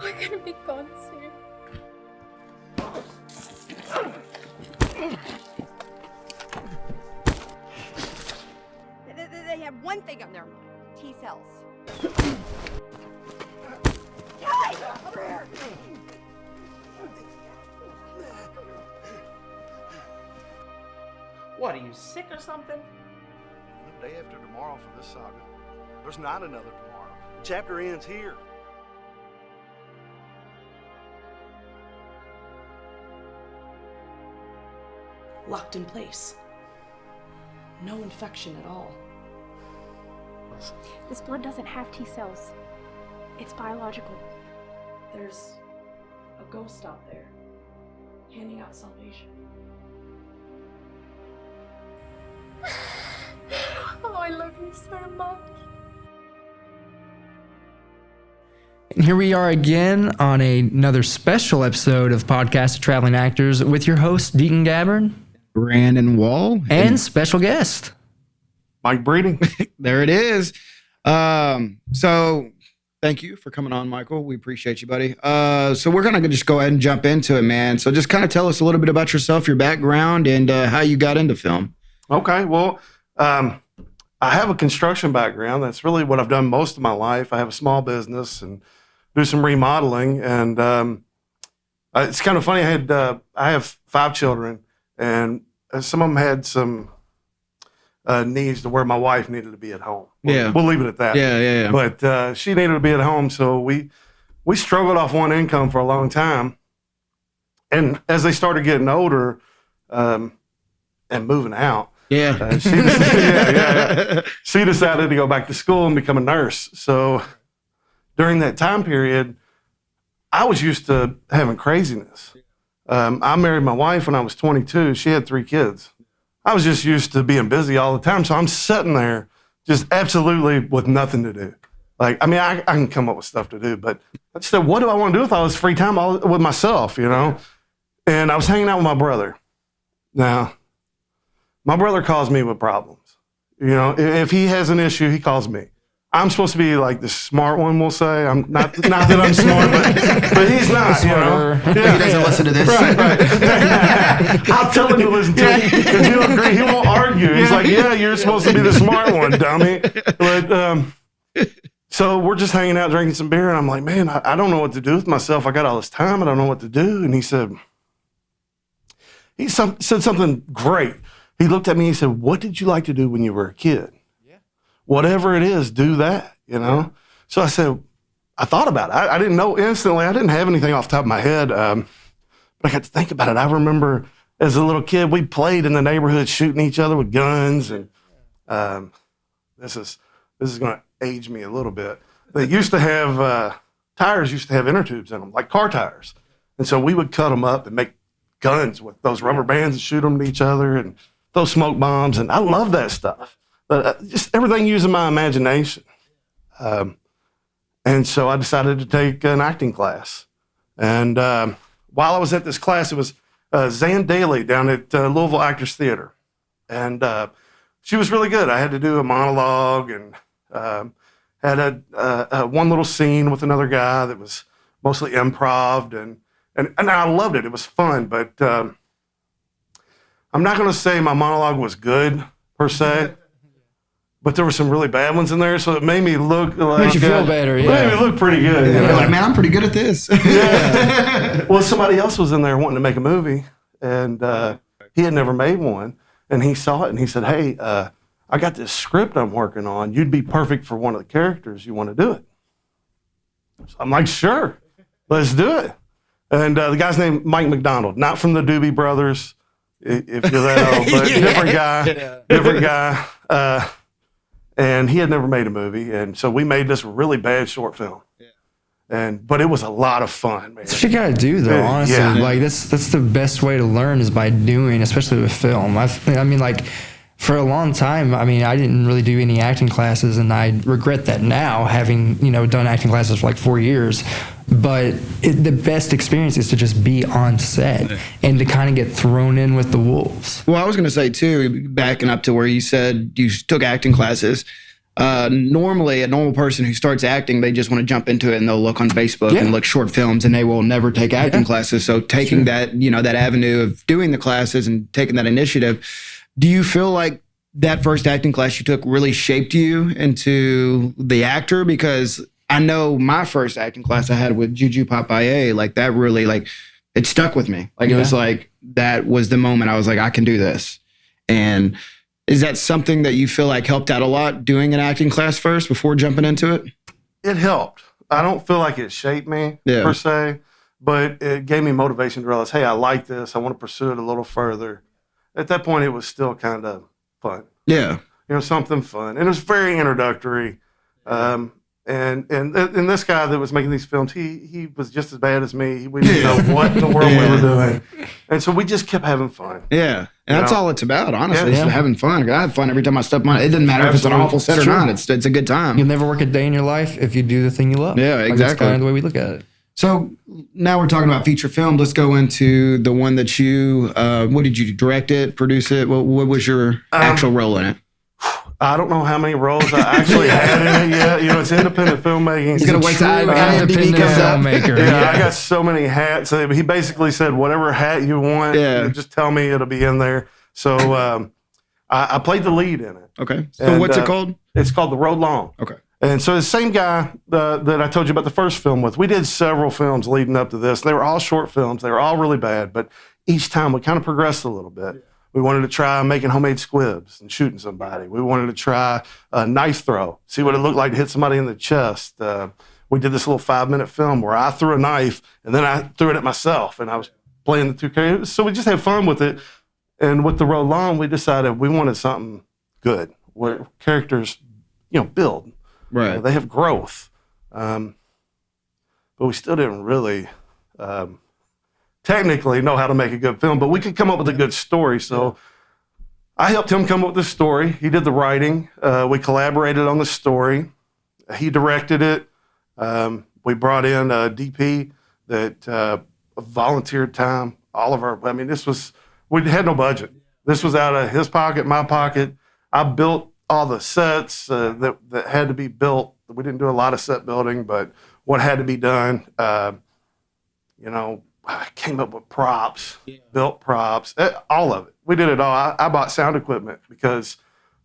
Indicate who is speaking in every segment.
Speaker 1: We're gonna be gone soon.
Speaker 2: They have one thing on their mind: T-cells. Over here.
Speaker 3: What, are you sick or something?
Speaker 4: The day after tomorrow for this saga. There's not another tomorrow. The chapter ends here.
Speaker 5: Locked in place. No infection at all.
Speaker 1: This blood doesn't have T-cells. It's biological.
Speaker 5: There's a ghost out there, handing out salvation.
Speaker 1: Oh, I love you so much.
Speaker 6: And here we are again on another special episode of Podcast of Traveling Actors with your host, Deacon Gabbard.
Speaker 7: Brandon Wall.
Speaker 6: And special guest,
Speaker 7: Mike Breeding. There it is. So thank you for coming on, Michael. We appreciate you, buddy. So we're going to just go ahead and jump into it, man. So just kind of tell us a little bit about yourself, your background, and how you got into film.
Speaker 4: Okay, well, I have a construction background. That's really what I've done most of my life. I have a small business and do some remodeling. And it's kind of funny. I have 5 children, and some of them had some needs to where my wife needed to be at home. We'll leave it at that.
Speaker 7: Yeah.
Speaker 4: But she needed to be at home, so we struggled off one income for a long time. And as they started getting older and moving out, she decided to go back to school and become a nurse. So during that time period, I was used to having craziness. I married my wife when I was 22. She had 3 kids. I was just used to being busy all the time. So I'm sitting there just absolutely with nothing to do. Like, I mean, I can come up with stuff to do, but I just said, what do I want to do with all this free time with myself, you know? And I was hanging out with my brother. Now, my brother calls me with problems. You know, if he has an issue, he calls me. I'm supposed to be like the smart one, we'll say. I'm not that I'm smart, but he's not, you know.
Speaker 7: Yeah. He doesn't listen to this.
Speaker 4: Right. I'll tell him to listen to it. If he'll agree, he won't argue. He's like, yeah, you're supposed to be the smart one, dummy. But so we're just hanging out, drinking some beer, and I'm like, man, I don't know what to do with myself. I got all this time. I don't know what to do. And he said something great. He looked at me, he said, what did you like to do when you were a kid? Whatever it is, do that, you know? Yeah. So I said, I thought about it. I didn't know instantly. I didn't have anything off the top of my head. But I got to think about it. I remember as a little kid, we played in the neighborhood shooting each other with guns. And this is going to age me a little bit. They used to have, tires used to have inner tubes in them, like car tires. And so we would cut them up and make guns with those rubber bands and shoot them at each other and throw smoke bombs. And I love that stuff. Just everything using my imagination. And so I decided to take an acting class. And while I was at this class, it was Zan Daly down at Louisville Actors Theater. And she was really good. I had to do a monologue and had a one little scene with another guy that was mostly improv. And I loved it. It was fun. But I'm not going to say my monologue was good, per se. But there were some really bad ones in there, so it made me look like...
Speaker 6: Makes you feel better, yeah.
Speaker 4: It made me look pretty good.
Speaker 7: Yeah. You're like, man, I'm pretty good at this.
Speaker 4: Yeah. Well, somebody else was in there wanting to make a movie, and he had never made one. And he saw it, and he said, hey, I got this script I'm working on. You'd be perfect for one of the characters. You want to do it? So I'm like, sure, let's do it. And the guy's named Mike McDonald, not from the Doobie Brothers, if you're that old, but different guy. And he had never made a movie, and so we made this really bad short film. But it was a lot of fun, man.
Speaker 6: That's what you gotta do, though. Honestly, like that's the best way to learn is by doing, especially with film. I mean, like For a long time, I mean, I didn't really do any acting classes, and I regret that now, having, done acting classes for like 4 years. But the best experience is to just be on set and to kind of get thrown in with the wolves.
Speaker 7: Well, I was going to say too, backing up to where you said you took acting classes. Normally, a normal person who starts acting, they just want to jump into it and they'll look on Facebook and look short films, and they will never take acting classes. So taking that, that avenue of doing the classes and taking that initiative, do you feel like that first acting class you took really shaped you into the actor? Because I know my first acting class I had with Juju Papaye, like that really, like, it stuck with me. Like, it was like, that was the moment I was like, I can do this. And is that something that you feel like helped out a lot, doing an acting class first before jumping into it?
Speaker 4: It helped. I don't feel like it shaped me per se, but it gave me motivation to realize, hey, I like this. I want to pursue it a little further. At that point, it was still kind of fun. Yeah. Something fun. And it was very introductory. And this guy that was making these films, he was just as bad as me. We didn't know what in the world we were doing. And so we just kept having fun.
Speaker 7: Yeah. And that's all it's about, honestly, is having fun. I have fun every time I step on it. It doesn't matter if it's an awful set or not. It's a good time.
Speaker 6: You'll never work a day in your life if you do the thing you love.
Speaker 7: Yeah, exactly.
Speaker 6: That's kind of the way we look at it.
Speaker 7: So now we're talking about feature film. Let's go into the one that you, what did you direct it, produce it? What was your actual role in it?
Speaker 4: I don't know how many roles I actually had in it yet. It's independent filmmaking.
Speaker 7: He's going to wait till
Speaker 6: independent filmmaker.
Speaker 4: I got so many hats. He basically said, whatever hat you want, just tell me, it'll be in there. So I played the lead in it.
Speaker 7: Okay. So what's it called?
Speaker 4: It's called The Road Long.
Speaker 7: Okay.
Speaker 4: And so the same guy that I told you about the first film with, we did several films leading up to this. They were all short films. They were all really bad, but each time we kind of progressed a little bit. Yeah. We wanted to try making homemade squibs and shooting somebody. We wanted to try a knife throw, see what it looked like to hit somebody in the chest. We did this little 5-minute film where I threw a knife and then I threw it at myself, and I was playing the two characters. So we just had fun with it. And with The Road Long, we decided we wanted something good where characters, build. Right. They have growth. But we still didn't really technically know how to make a good film, but we could come up with a good story. So I helped him come up with the story. He did the writing. We collaborated on the story. He directed it. We brought in a DP that volunteered time. We had no budget. This was out of his pocket, my pocket. I built all the sets that had to be built. We didn't do a lot of set building, but what had to be done, I came up with props, built props, all of it. We did it all. I bought sound equipment because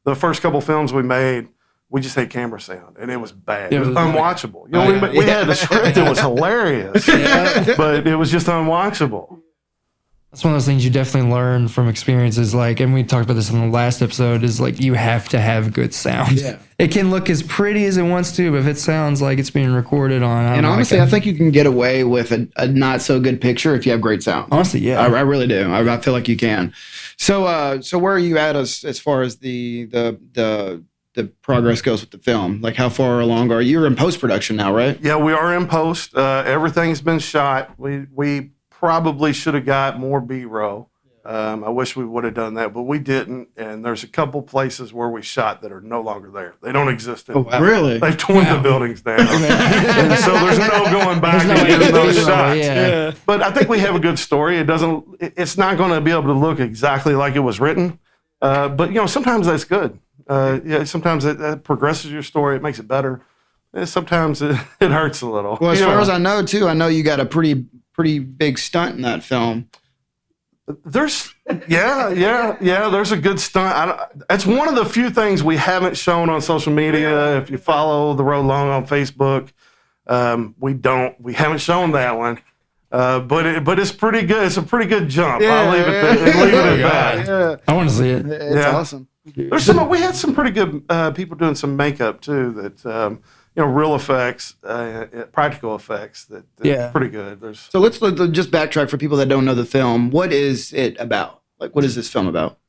Speaker 4: the first couple films we made, we just had camera sound, and it was bad. It was unwatchable. We had the script that was hilarious, but it was just unwatchable.
Speaker 6: That's one of those things you definitely learn from experiences, and we talked about this in the last episode, is you have to have good sound. Yeah. It can look as pretty as it wants to, but if it sounds like it's being recorded on...
Speaker 7: I think you can get away with a not so good picture if you have great sound.
Speaker 6: Honestly, yeah.
Speaker 7: I really do. I feel like you can. So where are you at as far as the progress goes with the film? How far along are you? You're in post-production now, right?
Speaker 4: Yeah, we are in post. Everything's been shot. We probably should have got more B-roll. I wish we would have done that, but we didn't. And there's a couple places where we shot that are no longer there. They don't exist anymore.
Speaker 7: Oh, wow. Really?
Speaker 4: They've torn the buildings down. And so there's no going back and getting those shots. Yeah. But I think we have a good story. It's not going to be able to look exactly like it was written. But sometimes that's good. Sometimes it progresses your story. It makes it better. And sometimes it hurts a little.
Speaker 7: Well, as far as I know, too, I know you got a pretty big stunt in that film.
Speaker 4: There's a good stunt. It's one of the few things we haven't shown on social media. If you follow The Road Long on Facebook, we haven't shown that one. But it's pretty good. It's a pretty good jump. I'll leave it at that.
Speaker 7: Yeah.
Speaker 6: I want to see it.
Speaker 7: It's awesome.
Speaker 4: We had some pretty good people doing some makeup too. That real effects, practical effects. That's pretty good.
Speaker 7: So let's just backtrack for people that don't know the film. What is it about? What is this film about?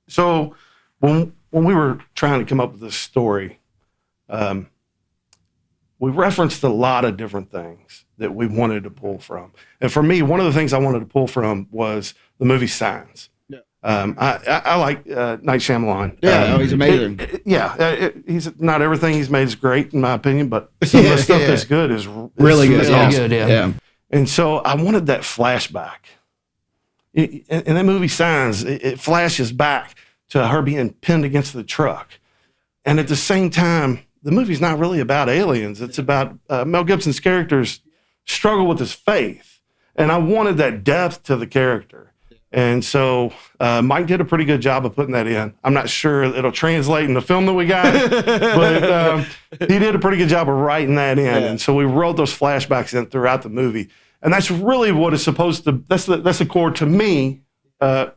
Speaker 4: So when we were trying to come up with this story, we referenced a lot of different things that we wanted to pull from. And for me, one of the things I wanted to pull from was the movie Signs. Yeah. I like Night Shyamalan.
Speaker 7: Yeah, he's amazing.
Speaker 4: He's not everything he's made is great in my opinion, but some of the stuff that's good is
Speaker 7: really good.
Speaker 6: Really
Speaker 4: awesome.
Speaker 6: good, yeah.
Speaker 4: And so I wanted that flashback. In that movie Signs, it flashes back to her being pinned against the truck. And at the same time, the movie's not really about aliens. It's about Mel Gibson's character's struggle with his faith. And I wanted that depth to the character. And so Mike did a pretty good job of putting that in. I'm not sure it'll translate in the film that we got, but he did a pretty good job of writing that in. Yeah. And so we wrote those flashbacks in throughout the movie. And that's really what it's supposed to, that's the core to me. Of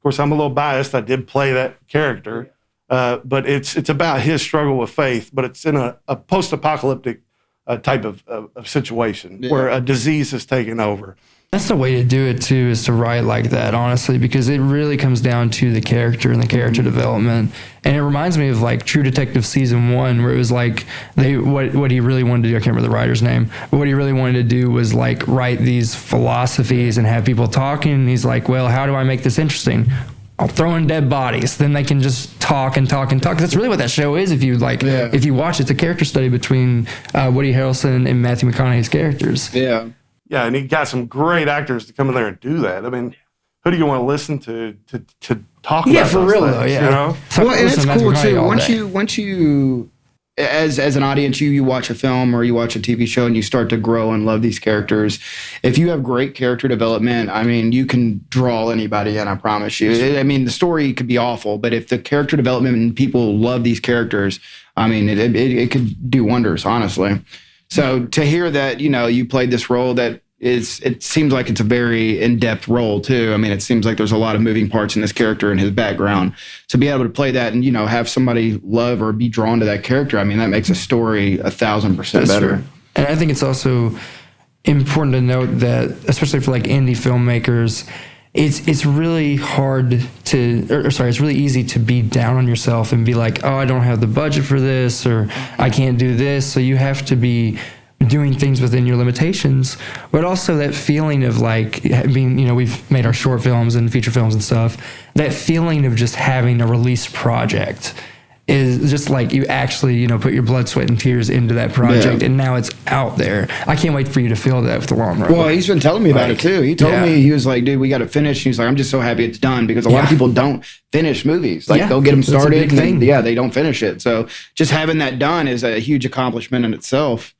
Speaker 4: course, I'm a little biased. I did play that character, but it's about his struggle with faith, but it's in a post-apocalyptic type of situation where a disease has taken over.
Speaker 6: That's the way to do it too, is to write like that, honestly, because it really comes down to the character and the character development. And it reminds me of like True Detective season 1, where it was like what he really wanted to do, I can't remember the writer's name, but what he really wanted to do was like write these philosophies and have people talking. And he's like, well, how do I make this interesting? I'll throw in dead bodies. Then they can just talk and talk and talk. That's really what that show is. If you if you watch, it's a character study between Woody Harrelson and Matthew McConaughey's characters.
Speaker 7: Yeah.
Speaker 4: Yeah, and he got some great actors to come in there and do that. I mean, who do you want to listen to talk about?
Speaker 6: Yeah, for real
Speaker 4: things,
Speaker 6: though. Yeah.
Speaker 4: You know?
Speaker 7: Well, and it's cool too. Once you, as an audience, you watch a film or you watch a TV show and you start to grow and love these characters. If you have great character development, I mean, you can draw anybody in. I promise you. I mean, the story could be awful, but if the character development and people love these characters, I mean, it could do wonders, honestly. So to hear that, you played this role that it seems like it's a very in-depth role too. I mean, it seems like there's a lot of moving parts in this character and his background. So be able to play that and, have somebody love or be drawn to that character, I mean, that makes a story 1,000% better.
Speaker 6: True. And I think it's also important to note that, especially for like indie filmmakers, it's really hard to, it's really easy to be down on yourself and be like, oh, I don't have the budget for this, or I can't do this. So you have to be doing things within your limitations, but also that feeling of like being, we've made our short films and feature films and stuff, that feeling of just having a released project is just like you actually, put your blood, sweat, and tears into that project, and now it's out there. I can't wait for you to feel that with the long run.
Speaker 7: Well, he's been telling me about it too. He told me, he was like, dude, we got to finish. He's like, I'm just so happy it's done, because a lot of people don't finish movies. Like they'll get them started, and then, they don't finish it. So just having that done is a huge accomplishment in itself.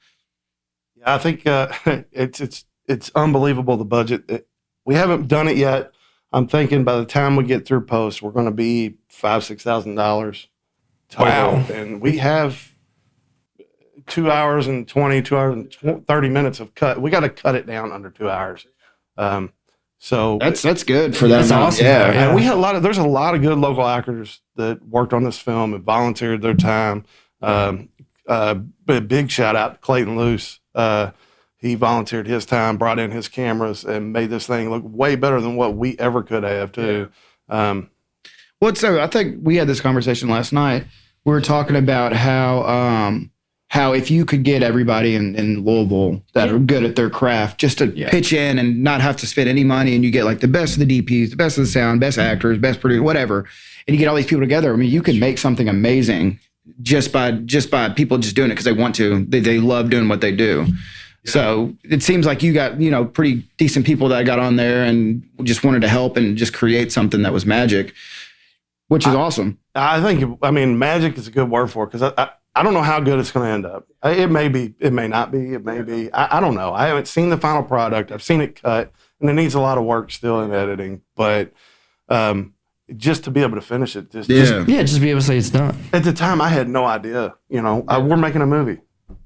Speaker 4: Yeah, I think it's unbelievable, the budget. We haven't done it yet. I'm thinking by the time we get through post, we're going to be $5,000-$6,000 total. Wow. And we have 2 hours and 30 minutes of cut. We got to cut it down under 2 hours. So
Speaker 7: that's good for that.
Speaker 6: That's awesome.
Speaker 7: Yeah.
Speaker 4: And we had there's a lot of good local actors that worked on this film and volunteered their time. But a big shout out to Clayton Luce. He volunteered his time, brought in his cameras, and made this thing look way better than what we ever could have too.
Speaker 7: So I think we had this conversation last night. We were talking about how if you could get everybody in Louisville that are good at their craft just to pitch in and not have to spend any money, and you get like the best of the DPs, the best of the sound, best actors, best producers, whatever, and you get all these people together. I mean, you can make something amazing just by people just doing it because they want to. They love doing what they do. Yeah. So it seems like you got, pretty decent people that got on there and just wanted to help and just create something that was magic, which is awesome.
Speaker 4: I think, magic is a good word for it, because I don't know how good it's going to end up. It may be, it may not be, it may be. I don't know. I haven't seen the final product. I've seen it cut, and it needs a lot of work still in editing. But just to be able to finish it, just be able to say it's done. At the time, I had no idea. We're making a movie.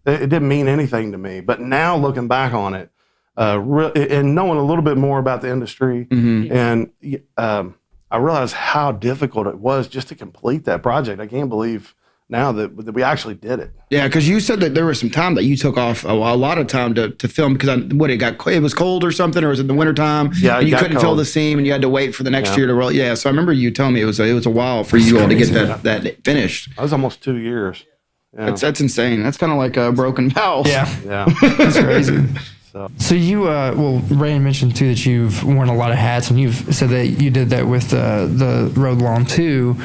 Speaker 4: It didn't mean anything to me. But now, looking back on it, and knowing a little bit more about the industry, and I realized how difficult it was just to complete that project. I can't believe now that we actually did it.
Speaker 7: Yeah, because you said that there was some time that you took off, a lot of time to film, because it was cold or something, or was it the wintertime?
Speaker 4: Yeah,
Speaker 7: and you couldn't fill the seam, and you had to wait for the next year to roll. Yeah, so I remember you telling me it was a while for you all to get that finished.
Speaker 4: That was almost 2 years. Yeah.
Speaker 7: That's insane. That's kind of like a broken valve.
Speaker 6: Yeah.
Speaker 4: Yeah.
Speaker 6: That's crazy. So you, Ryan mentioned too that you've worn a lot of hats, and you've said that you did that with the Road Long too.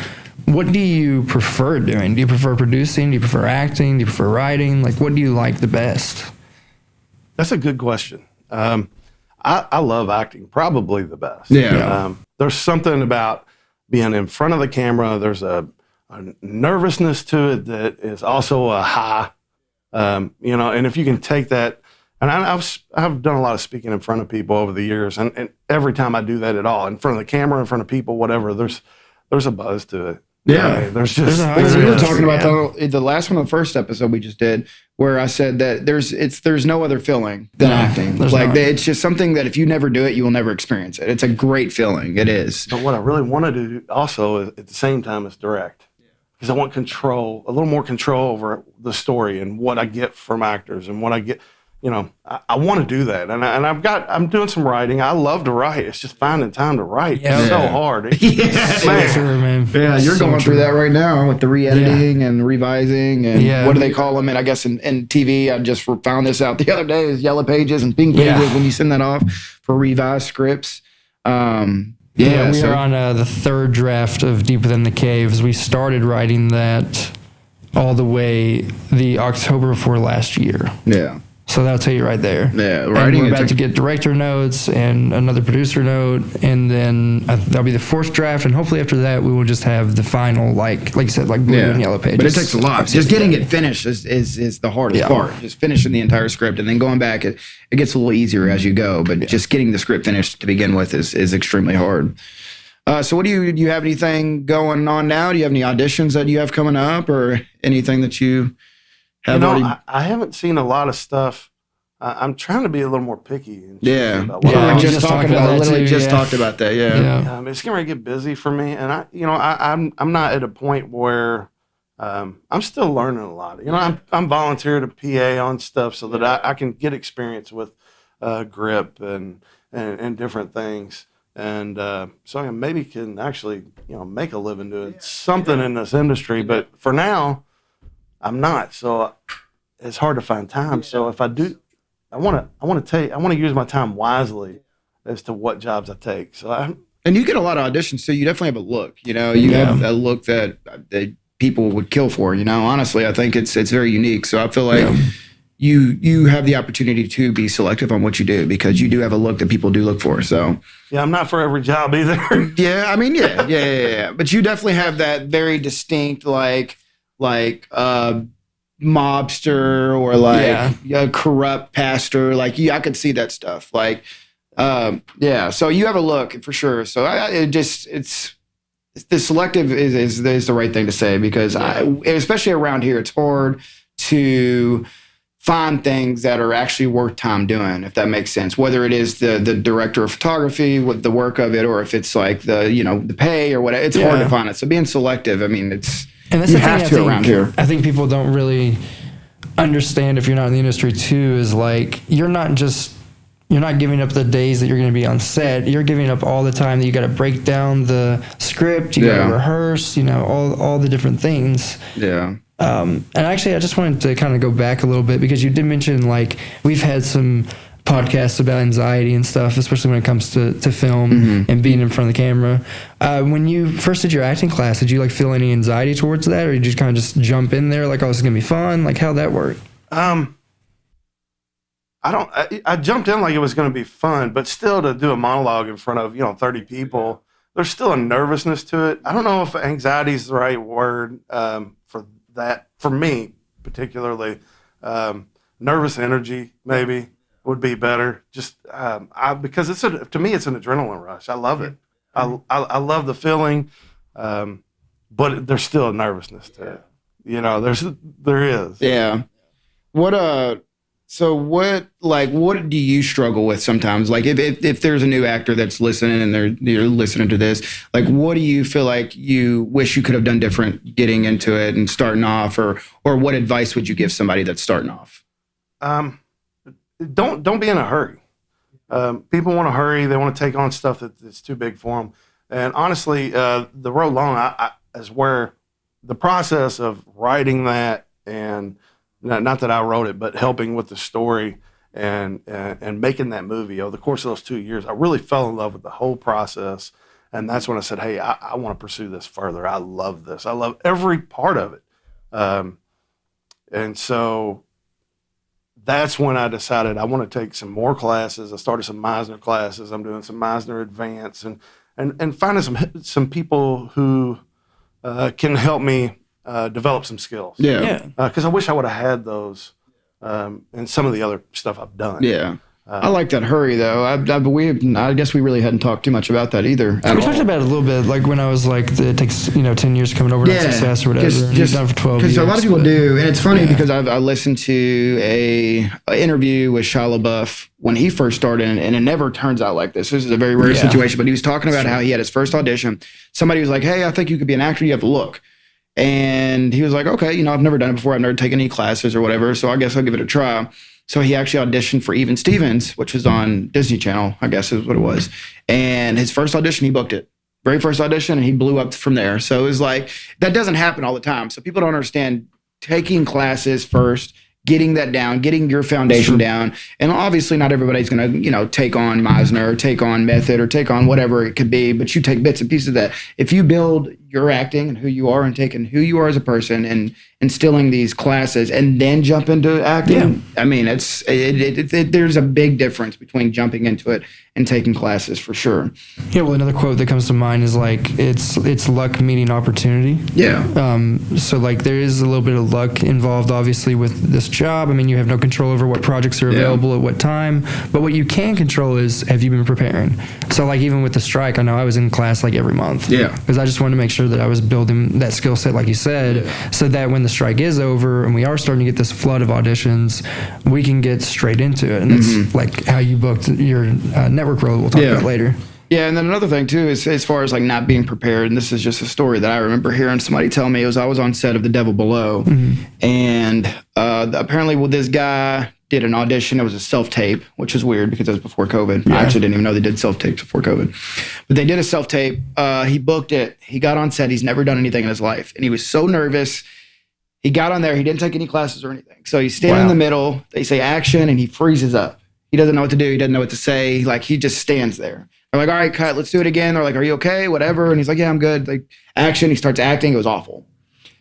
Speaker 6: What do you prefer doing? Do you prefer producing? Do you prefer acting? Do you prefer writing? Like, what do you like the best?
Speaker 4: That's a good question. I love acting, probably the best.
Speaker 7: Yeah.
Speaker 4: There's something about being in front of the camera. There's a nervousness to it that is also a high, and if you can take that, and I've done a lot of speaking in front of people over the years, and every time I do that at all, in front of the camera, in front of people, whatever, there's a buzz to it.
Speaker 7: Yeah.
Speaker 4: There's
Speaker 7: we were talking about the last one, the first episode we just did, where I said that there's no other feeling than acting. Like it's just something that if you never do it, you will never experience it. It's a great feeling. It is.
Speaker 4: But what I really want to do also at the same time is direct, because I want control, a little more control over the story and what I get from actors and what I get. I want to do that, and I'm doing some writing. I love to write. It's just finding time to write.
Speaker 6: Yeah.
Speaker 4: It's so hard.
Speaker 6: Man.
Speaker 7: Yeah, you're
Speaker 6: So
Speaker 7: going
Speaker 6: true.
Speaker 7: through that right now with the re-editing and revising and what do they call them? And I guess in TV, I just found this out the other day, is yellow pages and pink pages when you send that off for revised scripts.
Speaker 6: We are on the third draft of Deep Within the Caves. We started writing that all the way the October before last year.
Speaker 7: Yeah.
Speaker 6: So that'll tell you right there.
Speaker 7: Yeah,
Speaker 6: and
Speaker 7: writing.
Speaker 6: we're about to get director notes and another producer note, and then that'll be the fourth draft. And hopefully after that, we will just have the final, like you said, like blue and yellow pages.
Speaker 7: But it takes a lot. Just getting it finished is the hardest part. Just finishing the entire script and then going back, it gets a little easier as you go. But just getting the script finished to begin with is extremely hard. So what do you have anything going on now? Do you have any auditions that you have coming up or anything that you have already?
Speaker 4: I haven't seen a lot of stuff. I'm trying to be a little more picky. And
Speaker 7: Yeah.
Speaker 6: Yeah,
Speaker 7: We
Speaker 6: I
Speaker 7: were
Speaker 6: was
Speaker 7: just
Speaker 6: just
Speaker 7: talking
Speaker 6: talking
Speaker 7: about
Speaker 6: about that
Speaker 7: literally
Speaker 6: too,
Speaker 7: just
Speaker 6: yeah.
Speaker 7: talked about that. Yeah.
Speaker 4: It's going to get busy for me, and I'm not at a point where I'm still learning a lot. I'm volunteer to PA on stuff so that I can get experience with grip and different things. And so I maybe can actually, make a living doing something in this industry. But for now, I'm not. So it's hard to find time. So if I do, I want to use my time wisely as to what jobs I take. So
Speaker 7: And you get a lot of auditions, so you definitely have a look. You have a look that people would kill for. Honestly, I think it's very unique. So I feel like you have the opportunity to be selective on what you do because you do have a look that people do look for. So
Speaker 4: yeah, I'm not for every job either.
Speaker 7: yeah, I mean, yeah. But you definitely have that very distinct like mobster or a corrupt pastor. Like I could see that stuff. Like so you have a look for sure. So it's the selective is the right thing to say because especially around here, it's hard to find things that are actually worth time doing, if that makes sense. Whether it is the director of photography, with the work of it, or if it's like the pay or whatever, it's hard to find it. So being selective, I mean,
Speaker 6: and that's
Speaker 7: you
Speaker 6: the thing
Speaker 7: have to around here.
Speaker 6: I think people don't really understand if you're not in the industry too, is like you're not giving up the days that you're going to be on set. You're giving up all the time that you got to break down the script, you got to rehearse, all the different things.
Speaker 7: Yeah.
Speaker 6: And actually, I just wanted to kind of go back a little bit because you did mention like we've had some podcasts about anxiety and stuff, especially when it comes to film and being in front of the camera. When you first did your acting class, did you like feel any anxiety towards that, or did you kind of just jump in there like, oh, this is gonna be fun? Like, how'd that work?
Speaker 4: I jumped in like it was going to be fun, but still to do a monologue in front of 30 people, there's still a nervousness to it. I don't know if anxiety is the right word for that. For me, particularly, nervous energy maybe would be better. Just because to me it's an adrenaline rush. I love it. I love the feeling, but there's still a nervousness to it. There is.
Speaker 7: Yeah. So what do you struggle with sometimes? Like if there's a new actor that's listening and you're listening to this, like what do you feel like you wish you could have done different getting into it and starting off, or what advice would you give somebody that's starting off?
Speaker 4: Don't be in a hurry. People want to hurry. They want to take on stuff that's too big for them. And honestly, the Road Long is where the process of writing that, and not that I wrote it, but helping with the story and making that movie over the course of those 2 years, I really fell in love with the whole process. And that's when I said, hey, I want to pursue this further. I love this. I love every part of it. And so that's when I decided I want to take some more classes. I started some Meisner classes. I'm doing some Meisner Advance and finding some people who can help me develop some skills.
Speaker 7: Yeah.
Speaker 4: Because I wish I would have had those and some of the other stuff I've done.
Speaker 7: Yeah. I like that hurry though. I guess we really hadn't talked too much about that either.
Speaker 6: We talked about it a little bit, like when I was like, it takes 10 years coming over to success or whatever. Just done for 12 years.
Speaker 7: Because a lot of people do, and it's funny because I listened to a interview with Shia LaBeouf when he first started, and it never turns out like this. This is a very rare situation, but he was talking about how he had his first audition. Somebody was like, "Hey, I think you could be an actor. You have the look." And he was like, "Okay, I've never done it before. I've never taken any classes or whatever, so I guess I'll give it a try." So he actually auditioned for Even Stevens, which was on Disney Channel, I guess is what it was. And his first audition, he booked it. Very first audition, and he blew up from there. So it was like, that doesn't happen all the time. So people don't understand taking classes first, getting that down, getting your foundation down. And obviously not everybody's going to, take on Meisner or take on method or take on whatever it could be, but you take bits and pieces of that. If you build your acting and who you are and taking who you are as a person and instilling these classes and then jump into acting, I mean, there's a big difference between jumping into it and taking classes for sure.
Speaker 6: Yeah, well, another quote that comes to mind is like, it's luck meeting opportunity.
Speaker 7: Yeah.
Speaker 6: So like there is a little bit of luck involved, obviously, with this job. I mean, you have no control over what projects are available at what time, but what you can control is, have you been preparing? So like even with the strike, I know I was in class like every month. Yeah. Because I just wanted to make sure that I was building that skill set, like you said, so that when the strike is over and we are starting to get this flood of auditions, we can get straight into it. And that's like how you booked your network role we'll talk about later.
Speaker 7: Yeah, and then another thing too is as far as like not being prepared, and this is just a story that I remember hearing somebody tell me. I was on set of The Devil Below, and apparently this guy did an audition. It was a self-tape, which is weird because it was before COVID. I actually didn't even know they did self-tapes before COVID. But they did a self-tape. He booked it. He got on set. He's never done anything in his life. And he was so nervous. He got on there. He didn't take any classes or anything. So he's standing in the middle. They say action, and he freezes up. He doesn't know what to do. He doesn't know what to say. Like, he just stands there. They're like, all right, cut. Let's do it again. They're like, are you okay? Whatever. And he's like, yeah, I'm good. Like, action. He starts acting. It was awful.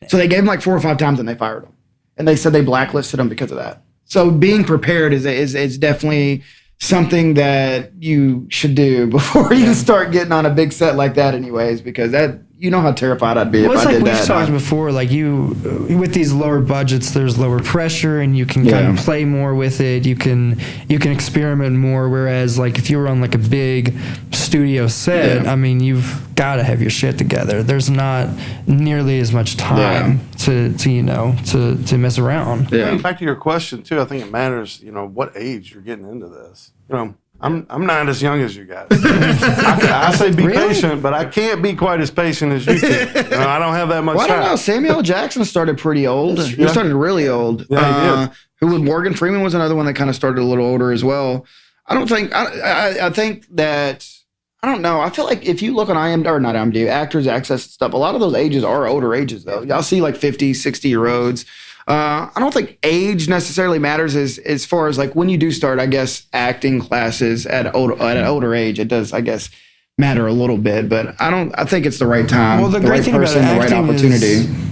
Speaker 7: So they gave him like 4 or 5 times, and they fired him. And they said they blacklisted him because of that. So being prepared is definitely something that you should do before you start getting on a big set like that anyways, because that, how terrified I'd be if I did that. Well, it's like we've talked
Speaker 6: before, like with these lower budgets, there's lower pressure and you can kind of play more with it. You can experiment more. Whereas like if you were on like a big studio set, I mean, you've got to have your shit together. There's not nearly as much time to mess around.
Speaker 4: Yeah. Back to your question too, I think it matters, what age you're getting into this. I'm not as young as you guys. I say be patient, but I can't be quite as patient as you can. I don't have that much time.
Speaker 7: I don't know. Samuel L. Jackson started pretty old. He started really old.
Speaker 4: Yeah,
Speaker 7: Morgan Freeman was another one that kind of started a little older as well. I think that, I don't know. I feel like if you look on IMDb, or not IMDb, Actors Access and stuff, a lot of those ages are older ages though. Y'all see like 50, 60-year-olds. I don't think age necessarily matters as far as like when you do start, I guess, acting classes at an older age, it does, I guess, matter a little bit, but I think it's the right time.
Speaker 6: Well, the great
Speaker 7: right
Speaker 6: thing
Speaker 7: person,
Speaker 6: about acting,
Speaker 7: the right opportunity.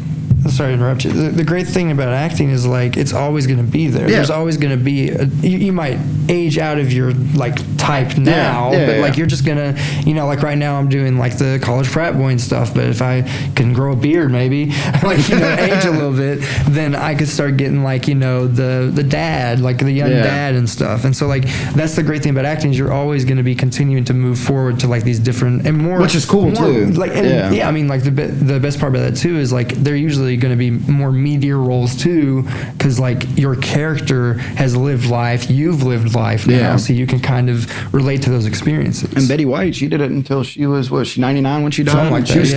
Speaker 6: Sorry to interrupt you. The great thing about acting is like it's always going to be there. There's always going to be you might age out of your like type now, but like you're just gonna like right now I'm doing like the college frat boy and stuff. But if I can grow a beard, maybe like age a little bit, then I could start getting like the dad, like the young dad and stuff. And so like that's the great thing about acting is you're always going to be continuing to move forward to like these different and more,
Speaker 7: which is cool too.
Speaker 6: Like I mean like the best part about that too is like they're usually going to be more meatier roles too, because like your character has lived life, you've lived life now, so you can kind of relate to those experiences.
Speaker 7: And Betty White, she did it until she was 99 when she died. Like she was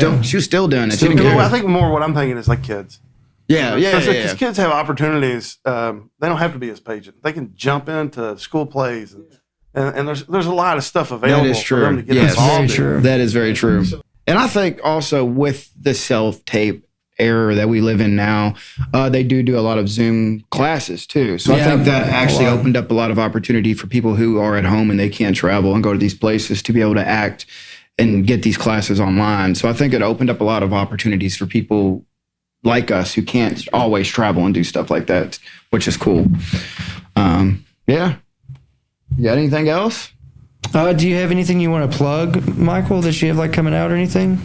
Speaker 7: still doing it.
Speaker 4: I think more what I'm thinking is like kids.
Speaker 7: Because
Speaker 4: kids have opportunities. They don't have to be as patient. They can jump into school plays, and there's a lot of stuff available for them to get involved in.
Speaker 7: That is very true. And I think also with the self-tape era that we live in now, they do a lot of Zoom classes too. So I
Speaker 6: Yeah,
Speaker 7: think that actually
Speaker 6: a lot.
Speaker 7: opened up a lot of opportunity for people who are at home and they can't travel and go to these places to be able to act and get these classes online. So I think it opened up a lot of opportunities for people like us who can't always travel and do stuff like that, which is cool. Yeah. You got anything else?
Speaker 6: Do you have anything you want to plug, Michael, that you have like coming out or anything?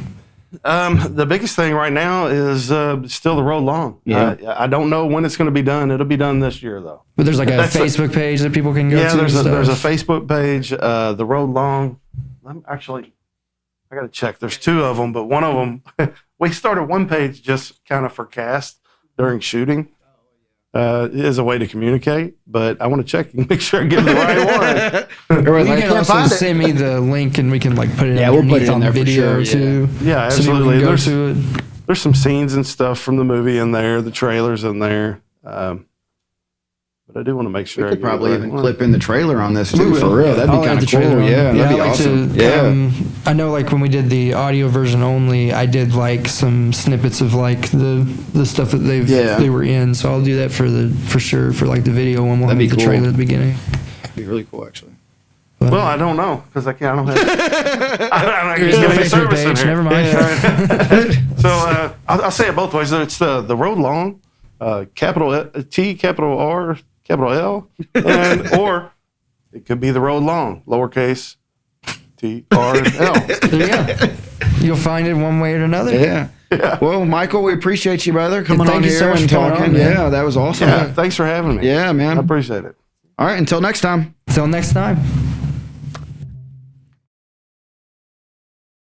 Speaker 4: The biggest thing right now is still the road long.
Speaker 7: Yeah.
Speaker 4: I don't know when it's going to be done. It'll be done this year, though.
Speaker 6: But there's like a
Speaker 4: That's
Speaker 6: Facebook page that people can go
Speaker 4: Yeah,
Speaker 6: to.
Speaker 4: there's
Speaker 6: and
Speaker 4: a
Speaker 6: stuff.
Speaker 4: Facebook page. The road long. I got to check. There's two of them, but one of them we started one page just kind of for cast during shooting. Is a way to communicate, but I want to check and make sure I give the right one.
Speaker 6: You
Speaker 7: I
Speaker 6: can
Speaker 7: can't
Speaker 6: also
Speaker 7: find it.
Speaker 6: send me the link and we can like put it
Speaker 7: Yeah, we'll put
Speaker 6: underneath
Speaker 7: it in
Speaker 6: on
Speaker 7: there for
Speaker 6: video
Speaker 7: sure,
Speaker 6: too.
Speaker 4: Yeah,
Speaker 6: So people
Speaker 4: absolutely.
Speaker 6: can go
Speaker 4: There's
Speaker 6: to it.
Speaker 4: there's some scenes and stuff from the movie in there, the trailers in there. But I do want to make sure
Speaker 7: We
Speaker 4: I
Speaker 7: could
Speaker 4: give the
Speaker 7: probably
Speaker 4: right
Speaker 7: even
Speaker 4: one.
Speaker 7: clip in the trailer on this too,
Speaker 4: We
Speaker 7: for
Speaker 4: will.
Speaker 7: real. That'd
Speaker 6: I'll
Speaker 7: be
Speaker 6: add
Speaker 7: kind
Speaker 6: the
Speaker 7: of cool.
Speaker 6: trailer on.
Speaker 7: Yeah, that'd be
Speaker 6: I like
Speaker 7: awesome.
Speaker 6: to, I know like when we did the audio version only, I did like some snippets of like the stuff that they were in. So I'll do that for sure for like the video one. We'll
Speaker 7: That'd
Speaker 6: have
Speaker 7: be
Speaker 6: the
Speaker 7: cool.
Speaker 6: trailer at the beginning.
Speaker 7: That'd be really cool, actually.
Speaker 4: Well, I don't know because I don't have. I'm not
Speaker 6: There's no
Speaker 4: getting
Speaker 6: Facebook
Speaker 4: service in
Speaker 6: page.
Speaker 4: here.
Speaker 6: Never mind.
Speaker 4: So I'll say it both ways. It's the road long, capital T, capital R, capital L, or it could be the road long, lowercase T R L.
Speaker 6: There you go. You'll find it one way or another.
Speaker 7: Yeah. Well, Michael, we appreciate you, brother, coming
Speaker 6: thank
Speaker 7: on
Speaker 6: you
Speaker 7: here
Speaker 6: so much
Speaker 7: and
Speaker 6: for coming
Speaker 7: talking.
Speaker 6: on, man.
Speaker 7: Yeah, that was awesome.
Speaker 4: Yeah, thanks for having me.
Speaker 7: Yeah, man.
Speaker 4: I appreciate it.
Speaker 7: All right, until next time.
Speaker 6: Until next time.